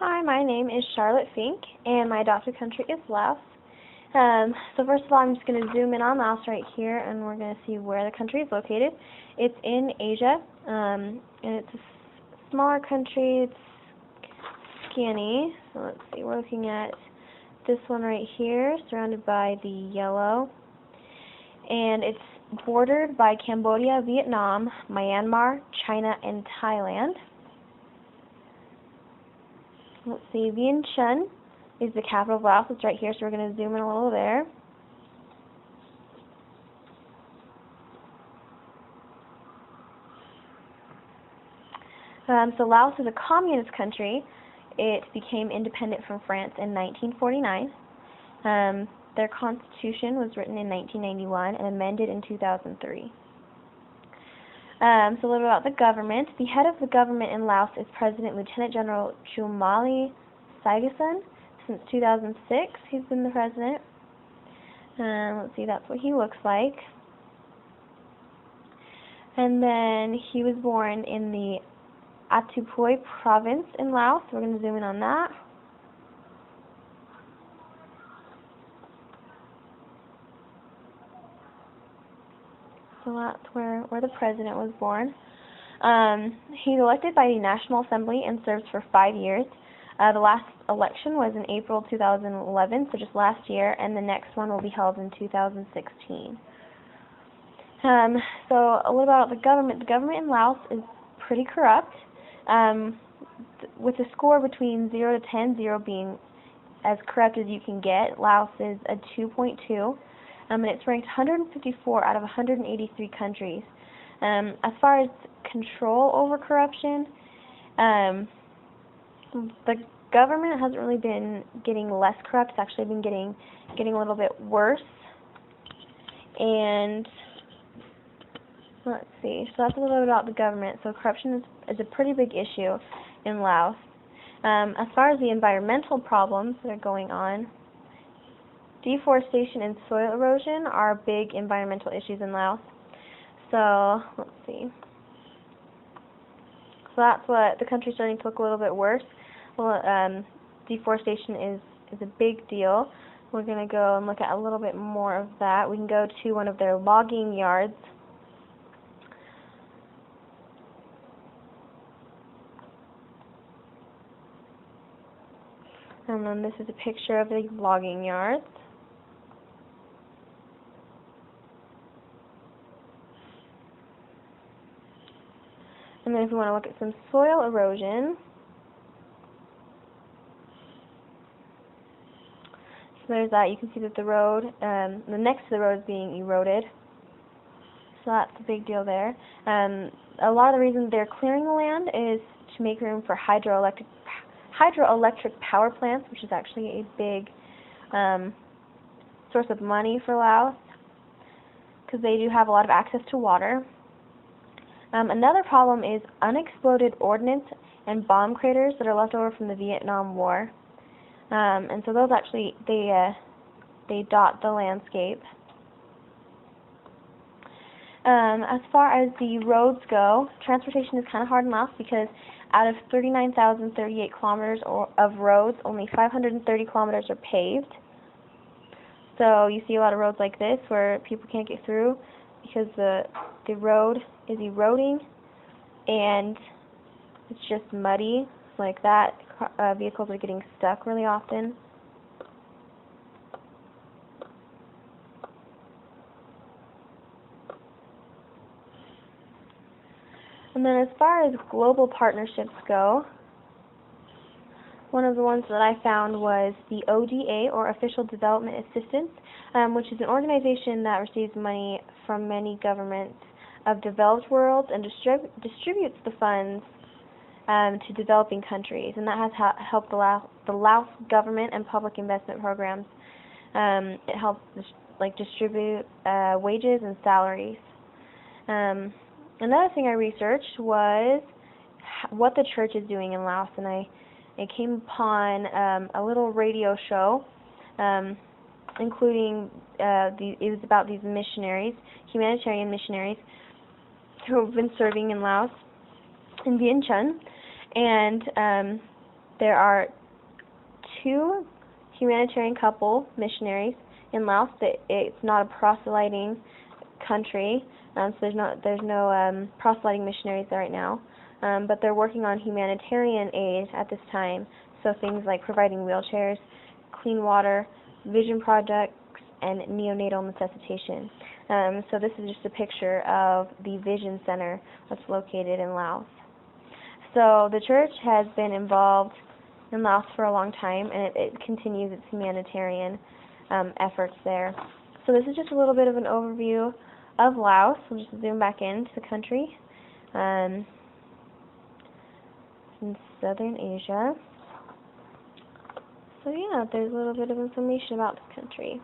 Hi, my name is Charlotte Fink, and my adopted country is Laos. So first of all, I'm just going to zoom in on Laos right here, and we're going to see where the country is located. It's in Asia, and it's a smaller country. It's skinny. So let's see, we're looking at this one right here, surrounded by the yellow. And it's bordered by Cambodia, Vietnam, Myanmar, China, and Thailand. Let's see, Vientiane is the capital of Laos. It's right here, so we're going to zoom in a little there. So Laos is a communist country. It became independent from France in 1949. Their constitution was written in 1991 and amended in 2003. So a little bit about the government. The head of the government in Laos is President Lieutenant General Chumali Saigasan. Since 2006, he's been the president. Let's see, that's what he looks like. And then he was born in the Attapui province in Laos. We're going to zoom in on that. So that's where the president was born. He's elected by the National Assembly and serves for 5 years. The last election was in April 2011, so just last year, and the next one will be held in 2016. So a little about the government. The government in Laos is pretty corrupt, with a score between 0 to 10, 0 being as corrupt as you can get. Laos is a 2.2. And it's ranked 154 out of 183 countries. As far as control over corruption, the government hasn't really been getting less corrupt. It's actually been getting a little bit worse. And let's see. So that's a little bit about the government. So corruption is a pretty big issue in Laos. As far as the environmental problems that are going on, deforestation and soil erosion are big environmental issues in Laos. So, let's see. So that's what the country's starting to look a little bit worse. Well, deforestation is a big deal. We're going to go and look at a little bit more of that. We can go to one of their logging yards. And then this is a picture of the logging yards. And then if we want to look at some soil erosion, so there's that. You can see that the road, the next to the road is being eroded. So that's a big deal there. A lot of the reason they're clearing the land is to make room for hydroelectric power plants, which is actually a big source of money for Laos, because they do have a lot of access to water. Another problem is unexploded ordnance and bomb craters that are left over from the Vietnam War. And so those actually, they dot the landscape. As far as the roads go, transportation is kind of hard in Laos because out of 39,038 kilometers of roads, only 530 kilometers are paved. So you see a lot of roads like this where people can't get through because the road is eroding and it's just muddy like that. Vehicles are getting stuck really often. And then as far as global partnerships go, one of the ones that I found was the ODA, or Official Development Assistance, which is an organization that receives money from many governments of developed worlds and distributes the funds to developing countries. And that has helped the Laos government and public investment programs. It helps distribute wages and salaries. Another thing I researched was what the church is doing in Laos, and I came upon a little radio show, including it was about these missionaries, humanitarian missionaries, who have been serving in Laos, in Vientiane, and There are 2 humanitarian couple missionaries in Laos. It's not a proselyting country, so there's no proselyting missionaries there right now. But they're working on humanitarian aid at this time, so things like providing wheelchairs, clean water, vision projects, and neonatal necessitation. So this is just a picture of the Vision Center that's located in Laos. So the church has been involved in Laos for a long time, and it continues its humanitarian efforts there. So this is just a little bit of an overview of Laos. We'll just zoom back into the country. In southern Asia. So yeah, there's a little bit of information about the country.